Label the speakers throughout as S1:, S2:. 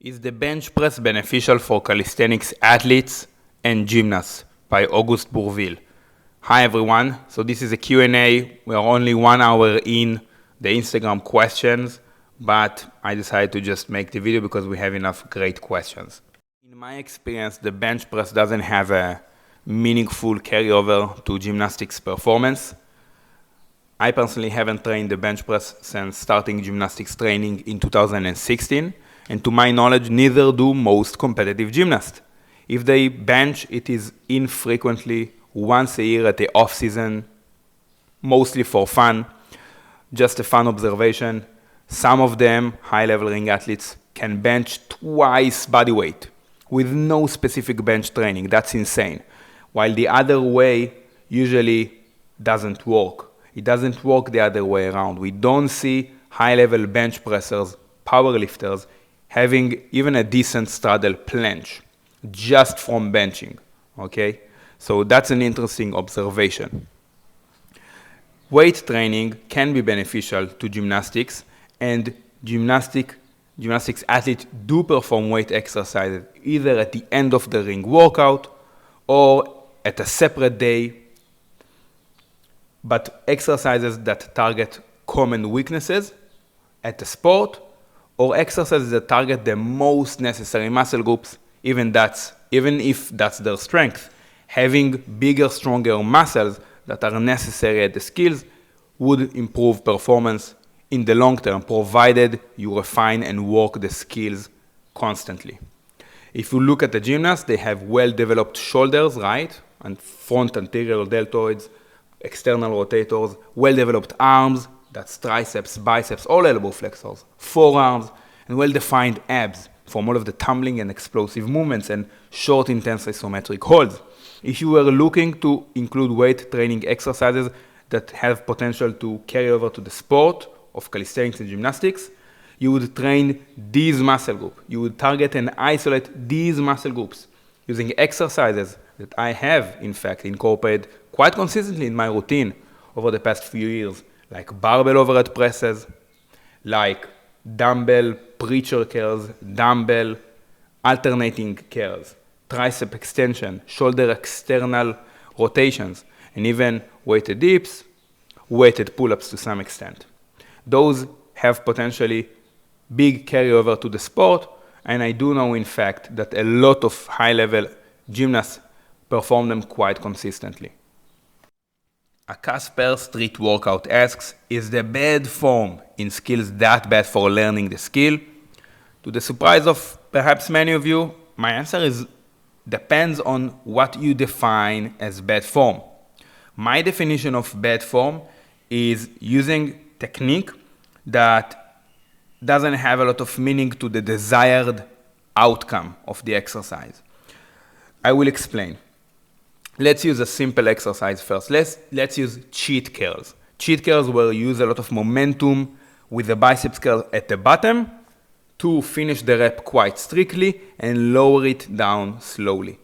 S1: Is the bench press beneficial for calisthenics athletes and gymnasts? By August Bourville. Hi everyone, so this is a Q&A. We are only 1 hour in the Instagram questions, but I decided to just make the video because we have enough great questions. In my experience, the bench press doesn't have a meaningful carryover to gymnastics performance. I personally haven't trained the bench press since starting gymnastics training in 2016. And to my knowledge, neither do most competitive gymnasts. If they bench, it is infrequently, once a year at the off-season, mostly for fun, just a fun observation. Some of them, high-level ring athletes, can bench twice body weight with no specific bench training. That's insane. While the other way usually doesn't work. It doesn't work the other way around. We don't see high-level bench pressers, powerlifters, having even a decent straddle planche just from benching, okay? So that's an interesting observation. Weight training can be beneficial to gymnastics, and gymnastics athletes do perform weight exercises either at the end of the ring workout or at a separate day, but exercises that target common weaknesses at the sport, or exercises that target the most necessary muscle groups, even if that's their strength. Having bigger, stronger muscles that are necessary at the skills would improve performance in the long term, provided you refine and work the skills constantly. If you look at the gymnasts, they have well-developed shoulders, right? And front anterior deltoids, external rotators, well-developed arms, that's triceps, biceps, all elbow flexors, forearms, and well-defined abs from all of the tumbling and explosive movements and short, intense isometric holds. If you were looking to include weight training exercises that have potential to carry over to the sport of calisthenics and gymnastics, you would train these muscle groups. You would target and isolate these muscle groups using exercises that I have, in fact, incorporated quite consistently in my routine over the past few years, like barbell overhead presses, like dumbbell preacher curls, dumbbell alternating curls, tricep extension, shoulder external rotations, and even weighted dips, weighted pull-ups to some extent. Those have potentially big carryover to the sport, and I do know, in fact, that a lot of high-level gymnasts perform them quite consistently. A Casper Street Workout asks, is the bad form in skills that bad for learning the skill? To the surprise of perhaps many of you, my answer is depends on what you define as bad form. My definition of bad form is using technique that doesn't have a lot of meaning to the desired outcome of the exercise. I will explain. Let's use a simple exercise first. Let's use cheat curls. Cheat curls where you use a lot of momentum with the biceps curl at the bottom to finish the rep quite strictly and lower it down slowly.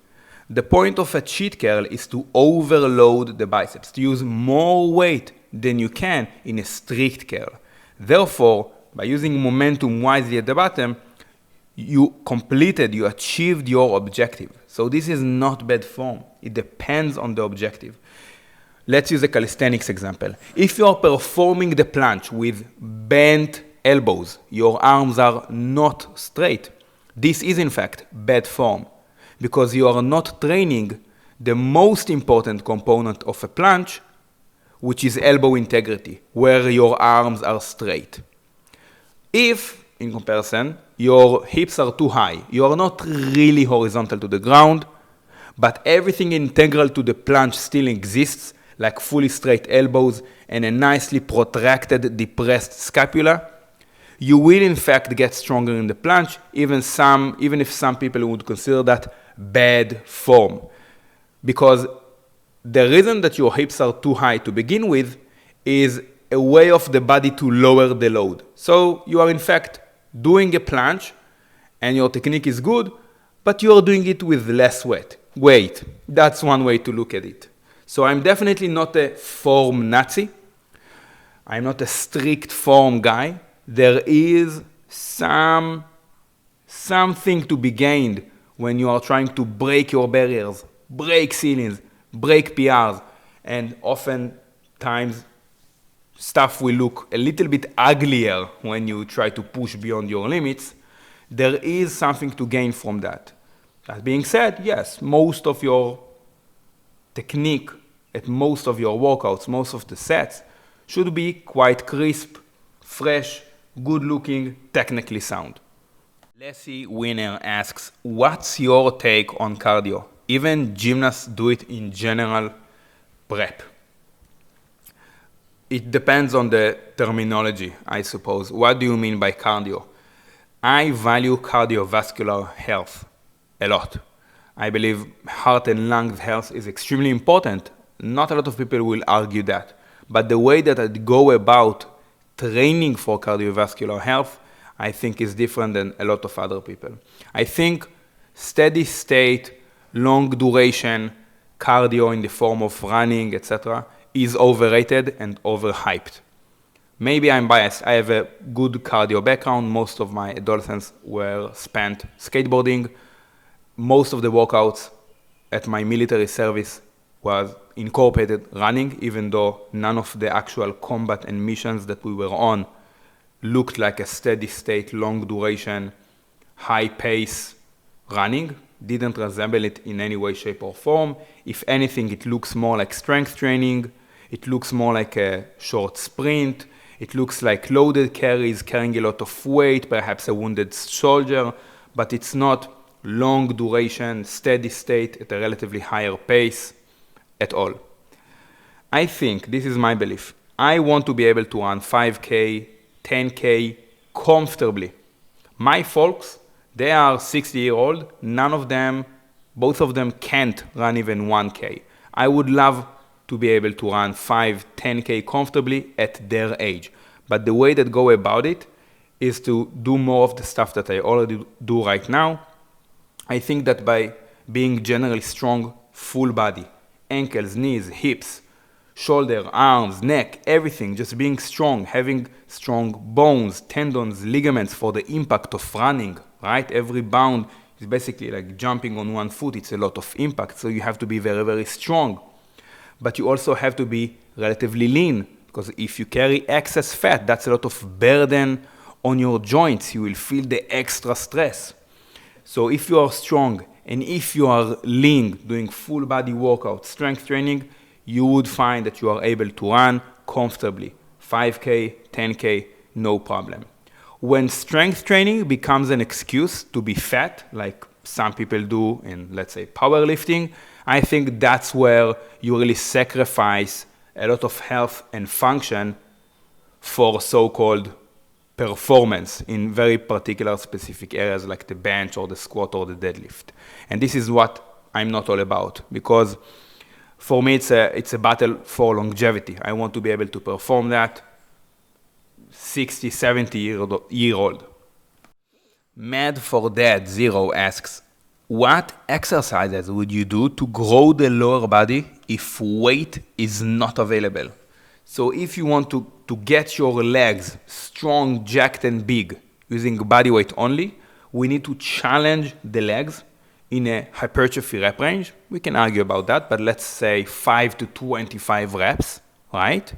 S1: The point of a cheat curl is to overload the biceps, to use more weight than you can in a strict curl. Therefore, by using momentum wisely at the bottom, you achieved your objective. So this is not bad form. It depends on the objective. Let's use a calisthenics example. If you are performing the planche with bent elbows, your arms are not straight. This is in fact bad form because you are not training the most important component of a planche, which is elbow integrity, where your arms are straight. If, in comparison, your hips are too high, you are not really horizontal to the ground, but everything integral to the planche still exists, like fully straight elbows and a nicely protracted, depressed scapula, you will in fact get stronger in the planche, even if some people would consider that bad form. Because the reason that your hips are too high to begin with is a way of the body to lower the load. So you are in fact doing a planche and your technique is good, but you are doing it with less weight. That's one way to look at it. So I'm definitely not a form Nazi. I'm not a strict form guy. There is some something to be gained when you are trying to break your barriers, break ceilings, break PRs, and oftentimes stuff will look a little bit uglier when you try to push beyond your limits. There is something to gain from that. That being said, yes, most of your technique at most of your workouts, most of the sets, should be quite crisp, fresh, good looking, technically sound. Leslie Winner asks, what's your take on cardio? Even gymnasts do it in general prep. It depends on the terminology, I suppose. What do you mean by cardio? I value cardiovascular health a lot. I believe heart and lung health is extremely important. Not a lot of people will argue that. But the way that I go about training for cardiovascular health, I think is different than a lot of other people. I think steady state, long duration cardio in the form of running, etc., is overrated and overhyped. Maybe I'm biased. I have a good cardio background. Most of my adolescence were spent skateboarding. Most of the workouts at my military service was incorporated running, even though none of the actual combat and missions that we were on looked like a steady state, long duration, high pace running. Didn't resemble it in any way, shape, or form. If anything, it looks more like strength training. It looks more like a short sprint. It looks like loaded carries, carrying a lot of weight, perhaps a wounded soldier, but it's not long duration, steady state at a relatively higher pace at all. I think, this is my belief, I want to be able to run 5K, 10K comfortably. My folks, they are 60-year-old, both of them can't run even 1K. I would love to be able to run 5, 10K comfortably at their age. But the way that go about it is to do more of the stuff that I already do right now. I think that by being generally strong, full body, ankles, knees, hips, shoulder, arms, neck, everything, just being strong, having strong bones, tendons, ligaments for the impact of running, right? Every bound is basically like jumping on one foot. It's a lot of impact, so you have to be very, very strong. But you also have to be relatively lean, because if you carry excess fat, that's a lot of burden on your joints. You will feel the extra stress. So if you are strong and if you are lean, doing full body workout, strength training, you would find that you are able to run comfortably. 5K, 10K, no problem. When strength training becomes an excuse to be fat, like some people do in, let's say, powerlifting, I think that's where you really sacrifice a lot of health and function for so-called performance in very particular specific areas like the bench or the squat or the deadlift. And this is what I'm not all about, because for me it's a battle for longevity. I want to be able to perform that 60, 70-year-old. Mad for Dad 0 asks, what exercises would you do to grow the lower body if weight is not available? So if you want to get your legs strong, jacked, and big using body weight only, we need to challenge the legs in a hypertrophy rep range. We can argue about that, but let's say 5 to 25 reps, right?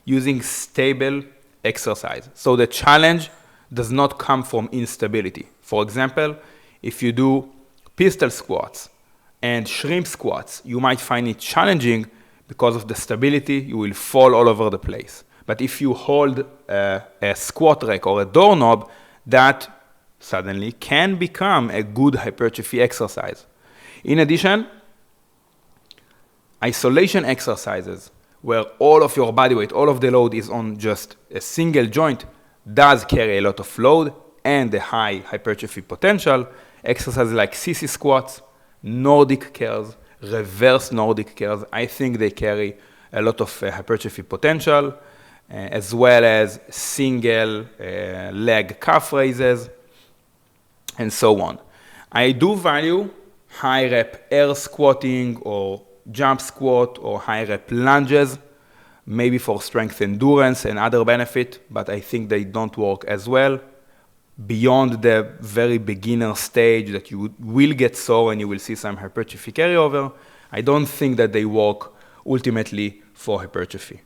S1: Using stable exercise. So the challenge does not come from instability. For example, if you do pistol squats and shrimp squats, you might find it challenging because of the stability. You will fall all over the place. But if you hold a squat rack or a doorknob, that suddenly can become a good hypertrophy exercise. In addition, isolation exercises where all of your body weight, all of the load is on just a single joint, does carry a lot of load and a high hypertrophy potential. Exercises like sissy squats, Nordic curls, reverse Nordic curls, I think they carry a lot of hypertrophy potential, as well as single leg calf raises, and so on. I do value high rep air squatting or jump squat or high rep lunges, maybe for strength endurance and other benefit, but I think they don't work as well beyond the very beginner stage that you will get sore and you will see some hypertrophy carryover, I don't think that they work ultimately for hypertrophy.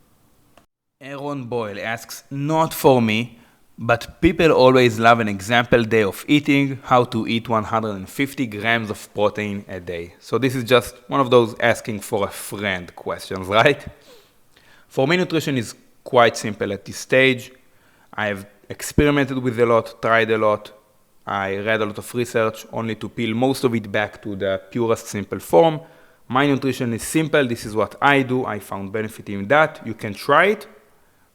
S1: Aaron Boyle asks, not for me, but people always love an example day of eating, how to eat 150 grams of protein a day. So this is just one of those asking for a friend questions, right? For me, nutrition is quite simple at this stage. I've experimented with a lot, tried a lot. I read a lot of research only to peel most of it back to the purest simple form. My nutrition is simple. This is what I do. I found benefit in that. You can try it.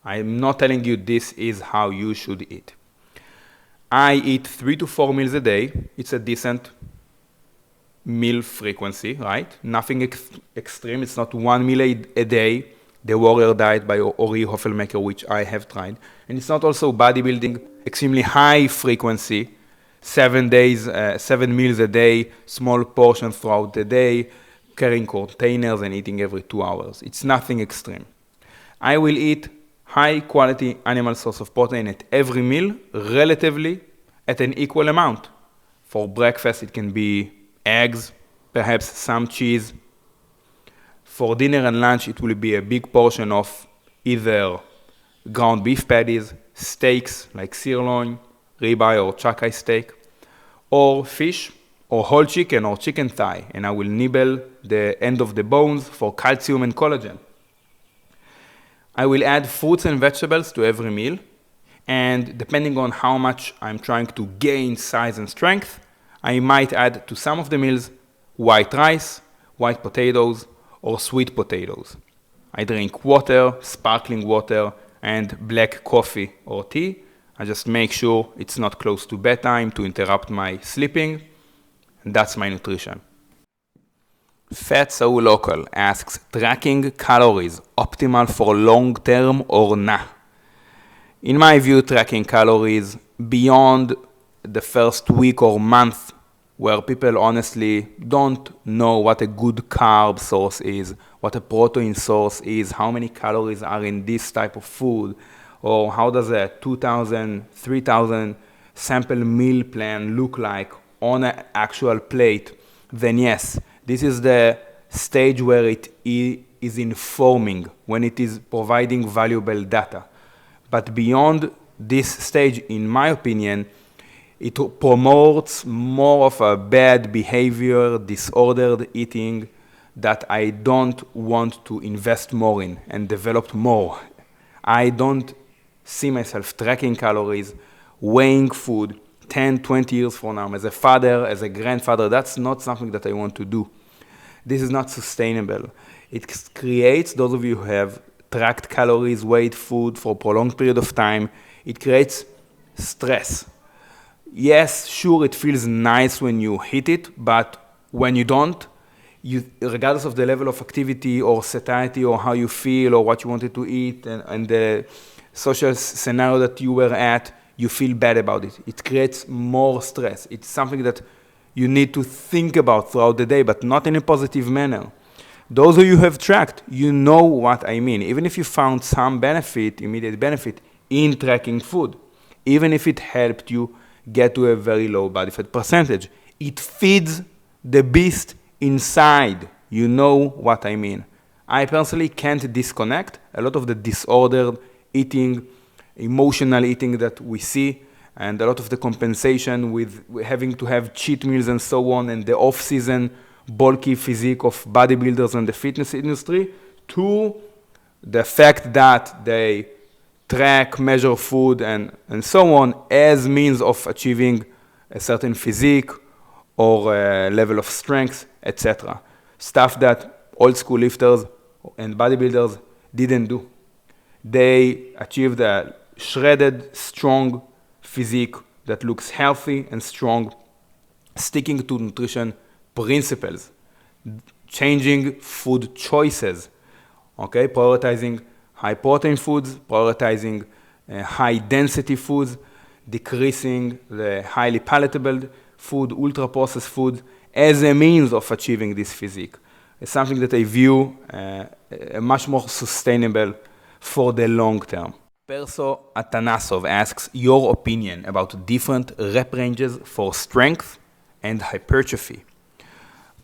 S1: I'm not telling you this is how you should eat. I eat 3 to 4 meals a day. It's a decent meal frequency, right? Nothing extreme. It's not 1 meal a day, the warrior diet by Ori Hoffelmaker, which I have tried. And it's not also bodybuilding, extremely high frequency, 7 meals a day, small portions throughout the day, carrying containers and eating every 2 hours. It's nothing extreme. I will eat high quality animal source of protein at every meal, relatively at an equal amount. For breakfast, it can be eggs, perhaps some cheese. For dinner and lunch, it will be a big portion of either ground beef patties, steaks like sirloin, ribeye or chuck-eye steak, or fish, or whole chicken or chicken thigh, and I will nibble the end of the bones for calcium and collagen. I will add fruits and vegetables to every meal, and depending on how much I'm trying to gain size and strength, I might add to some of the meals white rice, white potatoes, or sweet potatoes. I drink water, sparkling water, and black coffee or tea. I just make sure it's not close to bedtime to interrupt my sleeping, and that's my nutrition. Fat So Local asks, tracking calories optimal for long term or nah? In my view, tracking calories beyond the first week or month, where people honestly don't know what a good carb source is, what a protein source is, how many calories are in this type of food, or how does a 2,000, 3,000 sample meal plan look like on an actual plate, then yes, this is the stage where it is informing, when it is providing valuable data. But beyond this stage, in my opinion, it promotes more of a bad behavior, disordered eating that I don't want to invest more in and develop more. I don't see myself tracking calories, weighing food 10, 20 years from now. As a father, as a grandfather, that's not something that I want to do. This is not sustainable. It creates, those of you who have tracked calories, weighed food for a prolonged period of time, it creates stress. Yes, sure, it feels nice when you hit it, but when you don't, regardless of the level of activity or satiety or how you feel or what you wanted to eat and the social scenario that you were at, you feel bad about it. It creates more stress. It's something that you need to think about throughout the day, but not in a positive manner. Those of you who have tracked, you know what I mean. Even if you found some benefit, immediate benefit, in tracking food, even if it helped you get to a very low body fat percentage, it feeds the beast inside. You know what I mean. I personally can't disconnect a lot of the disordered eating, emotional eating that we see, and a lot of the compensation with having to have cheat meals and so on, and the off-season bulky physique of bodybuilders and the fitness industry, to the fact that they track, measure food, and so on as means of achieving a certain physique or a level of strength, etc. Stuff that old school lifters and bodybuilders didn't do. They achieved a shredded, strong physique that looks healthy and strong, sticking to nutrition principles, changing food choices, okay, prioritizing high protein foods, prioritizing high density foods, decreasing the highly palatable food, ultra processed food, as a means of achieving this physique. It's something that I view much more sustainable for the long term. Perso Atanasov asks your opinion about different rep ranges for strength and hypertrophy.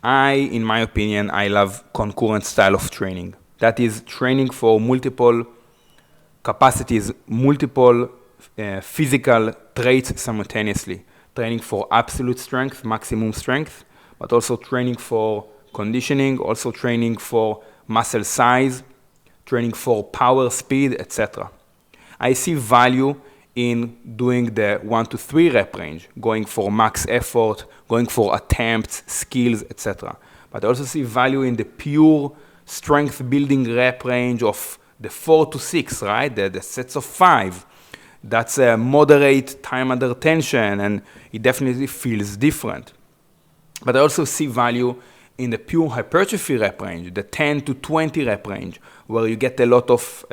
S1: In my opinion, I love concurrent style of training. That is training for multiple capacities, multiple physical traits simultaneously. Training for absolute strength, maximum strength, but also training for conditioning, also training for muscle size, training for power, speed, etc. I see value in doing the 1 to 3 rep range, going for max effort, going for attempts, skills, etc. But I also see value in the pure strength building rep range of the 4 to 6, right? The sets of 5. That's a moderate time under tension, and it definitely feels different. But I also see value in the pure hypertrophy rep range, the 10 to 20 rep range, where you get a lot of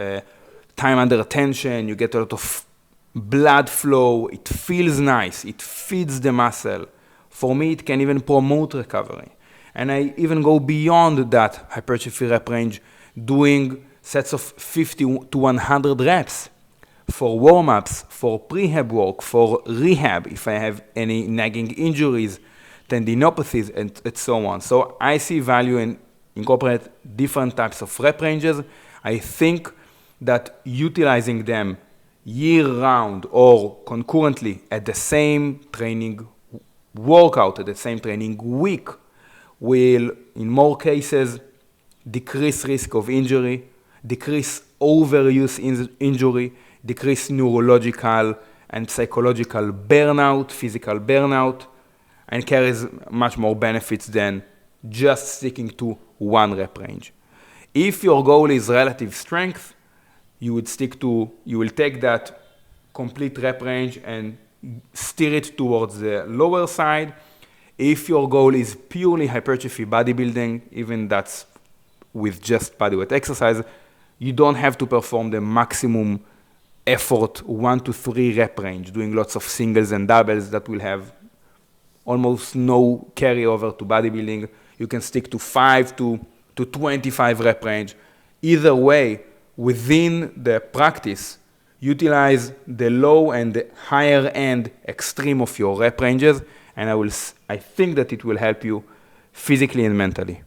S1: time under tension, you get a lot of blood flow, it feels nice, it feeds the muscle. For me, it can even promote recovery. And I even go beyond that hypertrophy rep range, doing sets of 50 to 100 reps for warm-ups, for prehab work, for rehab, if I have any nagging injuries, tendinopathies, and so on. So I see value in incorporate different types of rep ranges. I think that utilizing them year-round or concurrently at the same training workout, at the same training week, will, in more cases, decrease risk of injury, decrease overuse injury, decrease neurological and psychological burnout, physical burnout, and carries much more benefits than just sticking to one rep range. If your goal is relative strength, you will take that complete rep range and steer it towards the lower side. If your goal is purely hypertrophy bodybuilding, even that's with just bodyweight exercise, you don't have to perform the maximum effort 1 to 3 rep range, doing lots of singles and doubles that will have almost no carryover to bodybuilding. You can stick to 5 to 25 rep range. Either way, within the practice, utilize the low and the higher end extreme of your rep ranges, and I think that it will help you physically and mentally.